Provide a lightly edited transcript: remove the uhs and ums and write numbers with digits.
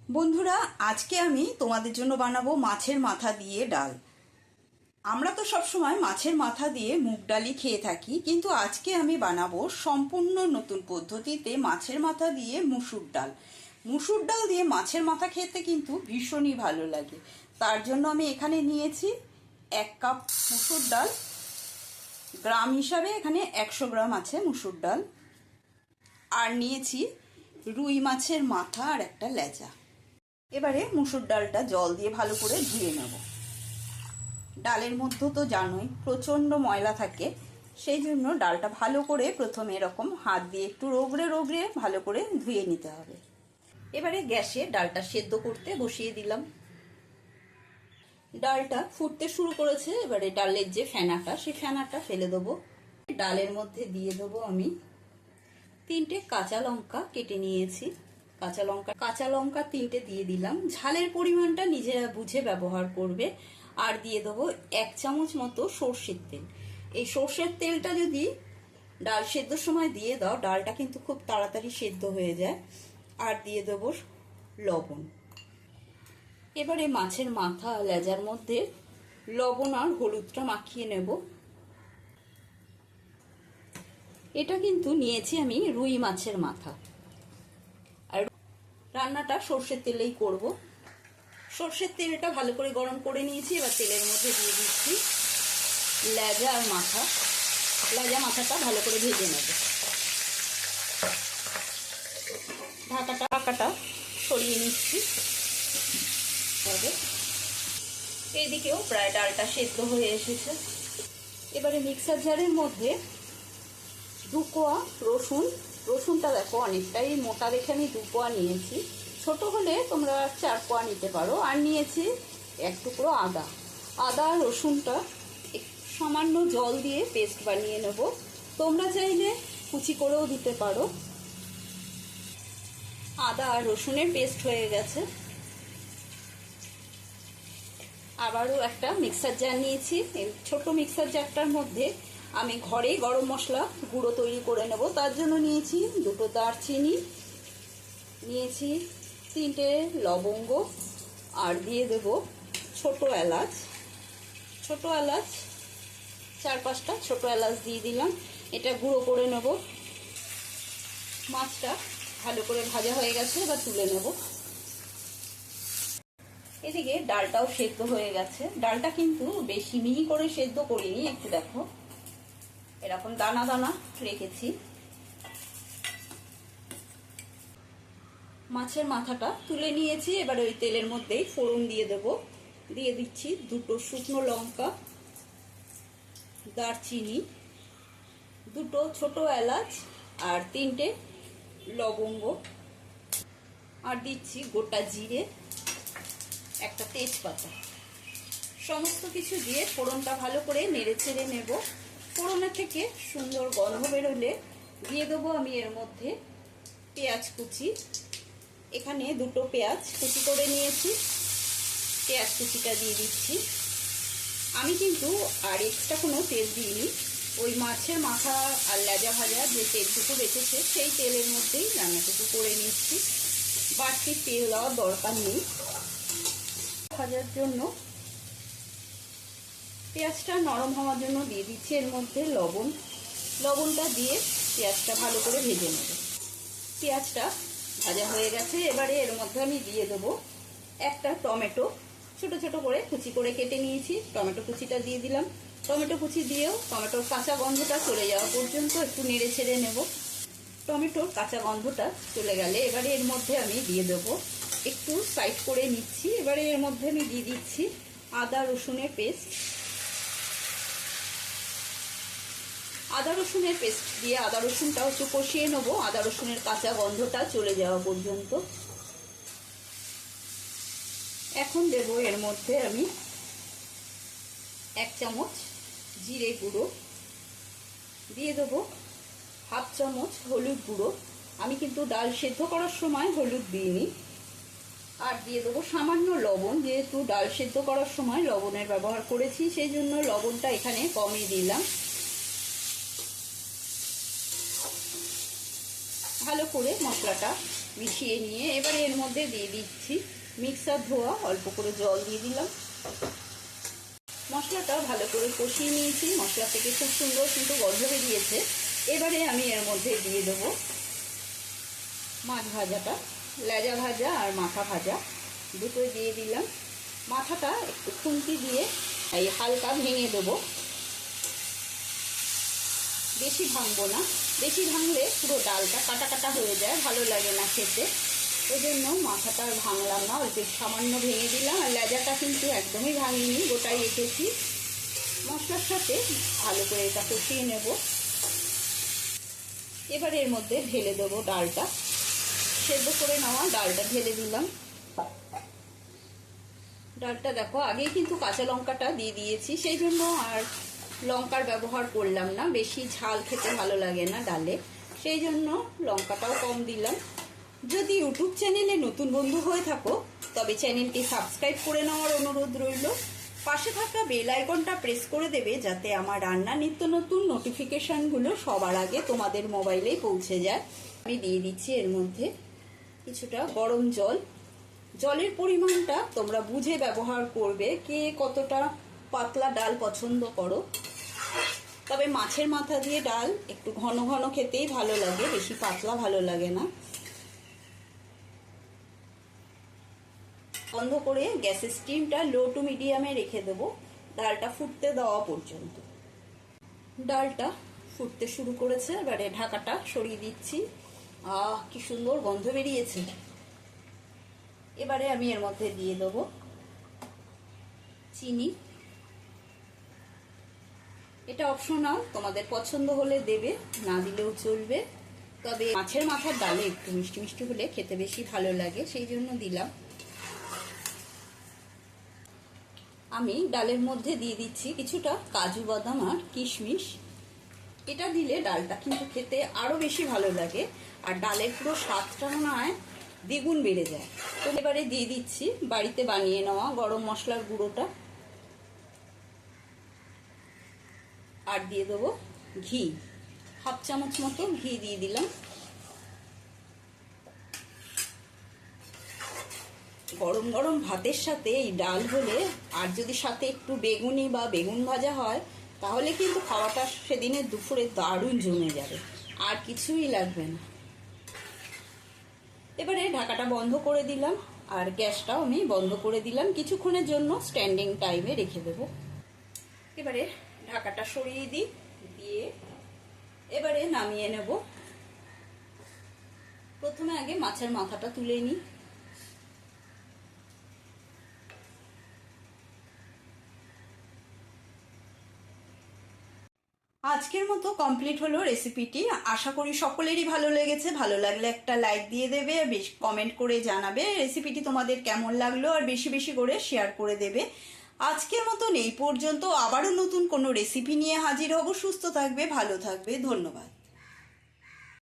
বন্ধুরা, আজকে আমি তোমাদের জন্য বানাবো মাছের মাথা দিয়ে ডাল। আমরা তো সবসময় মাছের মাথা দিয়ে মুগ ডালই খেয়ে থাকি, কিন্তু আজকে আমি বানাবো সম্পূর্ণ নতুন পদ্ধতিতে মাছের মাথা দিয়ে মুসুর ডাল। মুসুর ডাল দিয়ে মাছের মাথা খেতে কিন্তু ভীষণই ভালো লাগে। তার জন্য আমি এখানে নিয়েছি 1 কাপ মুসুর ডাল। গ্রাম হিসাবে এখানে 100 গ্রাম আছে মুসুর ডাল। আর নিয়েছি রুই মাছের মাথা আর একটা লেজা। এবারে মুসুর ডালটা জল দিয়ে ভালো করে ধুয়ে নেব। ডালের মধ্যে তো জানোই প্রচণ্ড ময়লা থাকে, সেই জন্য ডালটা ভালো করে প্রথমে এরকম হাত দিয়ে একটু রগড়ে রগড়ে ভালো করে ধুয়ে নিতে হবে। এবারে গ্যাসে ডালটা সেদ্ধ করতে বসিয়ে দিলাম। ডালটা ফুটতে শুরু করেছে। এবারে ডালের যে ফেনাটা, সেই ফেনাটা ফেলে দেবো। ডালের মধ্যে দিয়ে দেবো আমি 3টে কাঁচা লঙ্কা কেটে নিয়েছি। কাঁচা লঙ্কা 3টে দিয়ে দিলাম। ঝালের পরিমাণটা নিজেরা বুঝে ব্যবহার করবে। আর দিয়ে দেবো 1 চামচ মতো সর্ষের তেল। এই সর্ষের তেলটা যদি ডাল সেদ্ধর সময় দিয়ে দাও, ডালটা কিন্তু খুব তাড়াতাড়ি সেদ্ধ হয়ে যায়। আর দিয়ে দেবো লবণ। এবারে মাছের মাথা লেজার মধ্যে লবণ আর হলুদটা মাখিয়ে নেব। এটা কিন্তু নিয়েছি আমি রুই মাছের মাথা। আর রান্নাটা সর্ষের তেলেই করব। সর্ষের তেলটা ভালো করে গরম করে নিয়েছি। এবার তেলের মধ্যে দিয়ে দিচ্ছি লেজা আর মাথা। লেজা মাথাটা ভালো করে ভেজে নেব। ঢাকাটা সরিয়ে নিচ্ছি। এইদিকেও প্রায় ডালটা সেদ্ধ হয়ে এসেছে। এবারে মিক্সার জারের মধ্যে 2 কোয়া রসুনটা দেখো অনেকটাই মোটা দেখে আমি 2 কোয়া নিয়েছি। ছোট হলে তোমরা 4 কোয়া নিতে পারো। আর নিয়েছি 1 টুকরো আদা। আদা আর রসুনটা সামান্য জল দিয়ে পেস্ট বানিয়ে নেব। তোমরা চাইলে কুচি করেও দিতে পারো। আদা আর রসুনের পেস্ট হয়ে গেছে। আবারও একটা মিক্সার জার নিয়েছি। এই ছোট মিক্সার জারটার মধ্যে আমি ঘরেই গরম মশলা গুঁড়ো তৈরি করে নেব। তার জন্য নিয়েছি 2টো দারচিনি, নিয়েছি 3টে লবঙ্গ, আর দিয়ে দেব ছোট এলাচ। 4-5টা ছোট এলাচ দিয়ে দিলাম। এটা গুঁড়ো করে নেব। মাছটা ভালো করে ভাজা হয়ে গেছে, এবার তুলে নেব। এদিকে ডালটাও সেদ্ধ হয়ে গেছে। ডালটা কিন্তু বেশি মিহি করে সেদ্ধ করিনি, একটু দেখো এরকম দানা দানা রেখেছি। মাছের মাথাটা তুলে নিয়েছি। এবার ওই তেলের মধ্যেই ফোড়ন দিয়ে দেব। দিয়ে দিচ্ছি 2টো শুকনো লঙ্কা, দারচিনি, 2টো ছোট এলাচ আর 3টে লবঙ্গ, আর দিচ্ছি গোটা জিরে, একটা তেজপাতা। সমস্ত কিছু দিয়ে ফোড়নটা ভালো করে নেড়ে ছেড়ে নেব। ফোড়নের থেকে সুন্দর গন্ধ বেরোলে দিয়ে দেবো আমি এর মধ্যে পেঁয়াজ কুচি। এখানে 2টো পেঁয়াজ কুচি করে নিয়েছি। পেঁয়াজ কুচিটা দিয়ে দিচ্ছি। আমি কিন্তু আর এক্সট্রা কোনো তেল দিইনি। ওই মাছের মাথা আর লেজা ভাজা যে তেলটুকু বেঁচেছে সেই তেলের মধ্যেই রান্নাটুকু করে নিচ্ছি। বাড়তি তেল দেওয়ার দরকার নেই। ভাজার জন্য পেঁয়াজটা নরম হওয়ার জন্য দিয়ে দিচ্ছি এর মধ্যে লবণটা দিয়ে পেঁয়াজটা ভালো করে ভেজে নেব। পেঁয়াজটা ভাজা হয়ে গেছে। এবারে এর মধ্যে আমি দিয়ে দেবো একটা টমেটো, ছোট ছোট করে কুচি করে কেটে নিয়েছি। টমেটো কুচিটা দিয়ে দিলাম। টমেটো কুচি দিয়েও টমেটোর কাঁচা গন্ধটা চলে যাওয়া পর্যন্ত একটু নেড়ে ছেড়ে নেব। টমেটোর কাঁচা গন্ধটা চলে গেলে এবারে এর মধ্যে আমি দিয়ে দেবো, একটু সাইড করে নিচ্ছি। এবারে এর মধ্যে আমি দিয়ে দিচ্ছি আদা রসুনের পেস্ট। আদা রসুনের পেস্ট দিয়ে আদা রসুনটাও একটু কষিয়ে নেবো, আদা রসুনের কাঁচা গন্ধটা চলে যাওয়া পর্যন্ত। এখন দেব এর মধ্যে আমি 1 চামচ জিরে গুঁড়ো, দিয়ে দেবো 1/2 চামচ হলুদ গুঁড়ো। আমি কিন্তু ডাল সেদ্ধ করার সময় হলুদ দিইনি। আর দিয়ে দেবো সামান্য লবণ, যেহেতু ডাল সেদ্ধ করার সময় লবণের ব্যবহার করেছি সেই জন্য লবণটা এখানে কমই দিলাম। ভালো করে মশলাটা মিশিয়ে নিয়ে এবার এর মধ্যে দিয়ে দিচ্ছি মিক্সার ধোয়া, অল্প করে জল দিয়ে দিলাম। মশলাটা ভালো করে কষিয়ে নিয়েছি, মশলা থেকে খুব সুন্দর কিন্তু গন্ধ বেরিয়েছে। এবারে আমি এর মধ্যে দিয়ে দেবো মাছ ভাজাটা, লেজা ভাজা আর মাথা ভাজা দুটোই দিয়ে দিলাম। মাথাটা একটু খুন্তি দিয়ে এই হালকা ভেঙে দেবো, বেশি ভাঙবো না, বেশি ভাঙলে পুরো ডালটা কাটা কাটা হয়ে যায়, ভালো লাগে না খেতে। ওই জন্য মাথাটা আর ভাঙলাম না, অল্প সামান্য ভেঙে দিলাম। আর লেজাটা কিন্তু একদমই ভাঙিনি, গোটাই রেখেছি। মশলার সাথে ভালো করে এটা কষিয়ে নেব। এবার এর মধ্যে ঢেলে দেবো ডালটা, সেদ্ধ করে নেওয়া ডালটা ঢেলে দিলাম। ডালটা দেখো আগেই কিন্তু কাঁচা লঙ্কাটা দিয়ে দিয়েছি, সেই জন্য আর লঙ্কার ব্যবহার করলাম না, বেশি ঝাল খেতে ভালো লাগে না ডালে, সেই জন্য লঙ্কাটাও কম দিলাম। যদি ইউটিউব চ্যানেলে নতুন বন্ধু হয়ে থাকো তবে চ্যানেলটি সাবস্ক্রাইব করে নেওয়ার অনুরোধ রইল। পাশে থাকা বেল আইকনটা প্রেস করে দেবে যাতে আমার রান্নার নিত্য নতুন নোটিফিকেশানগুলো সবার আগে তোমাদের মোবাইলেই পৌঁছে যায়। আমি দিয়ে দিচ্ছি এর মধ্যে কিছুটা গরম জল। জলের পরিমাণটা তোমরা বুঝে ব্যবহার করবে, কে কতটা পাতলা ডাল পছন্দ করো। তবে মাছের মাথা দিয়ে ডাল একটু ঘন ঘন খেতেই ভালো লাগে, বেশি পাতলা ভালো লাগে না। বন্ধ করে গ্যাসের স্টিমটা লো টু মিডিয়ামে রেখে দেবো ডালটা ফুটতে দেওয়া পর্যন্ত। ডালটা ফুটতে শুরু করেছে, এবারে ঢাকাটা সরিয়ে দিচ্ছি। কি সুন্দর গন্ধ বেরিয়েছে। এবারে আমি এর মধ্যে দিয়ে দেবো চিনি। এটা অপশনাল, তোমাদের পছন্দ হলে দেবে, না দিলেও চলবে। তবে মাছের মাথার ডালে একটু মিষ্টি মিষ্টি হলে খেতে বেশি ভালো লাগে, সেই জন্য দিলাম। আমি ডালের মধ্যে দিয়ে দিচ্ছি কিছুটা কাজু বাদাম আর কিশমিশ। এটা দিলে ডালটা কিন্তু খেতে আরো বেশি ভালো লাগে, আর ডালের পুরো স্বাদটা মনে হয় দ্বিগুণ বেড়ে যায়। তো এবারে দিয়ে দিচ্ছি বাড়িতে বানিয়ে নেওয়া গরম মশলার গুঁড়োটা, আর দিয়ে দেবো ঘি, হাফ চামচ মতো ঘি দিয়ে দিলাম। গরম গরম ভাতের সাথে এই ডাল হলে, আর যদি সাথে একটু বেগুনি বা বেগুন ভাজা হয়, তাহলে কিন্তু খাওয়াটা সেদিনের দুপুরে দারুণ জমে যাবে, আর কিছুই লাগবে না। এবারে ঢাকাটা বন্ধ করে দিলাম, আর গ্যাসটাও আমি বন্ধ করে দিলাম। কিছুক্ষণের জন্য স্ট্যান্ডিং টাইমে রেখে দেব। এবারে ঢাকাটা সরিয়ে দিই, দিয়ে এবারে নামিয়ে নেব। প্রথমে আগে মাছের মাথাটা তুলে নিই। আজকের মতো কমপ্লিট হলো রেসিপিটি। আশা করি সকলেরই ভালো লেগেছে। ভালো লাগলে একটা লাইক দিয়ে দেবে, বেশ কমেন্ট করে জানাবে রেসিপিটি তোমাদের কেমন লাগলো, আর বেশি বেশি করে শেয়ার করে দেবে। আজকের মতন এই পর্যন্ত, আবারও নতুন কোনো রেসিপি নিয়ে হাজির হব। সুস্থ থাকবে, ভালো থাকবে, ধন্যবাদ।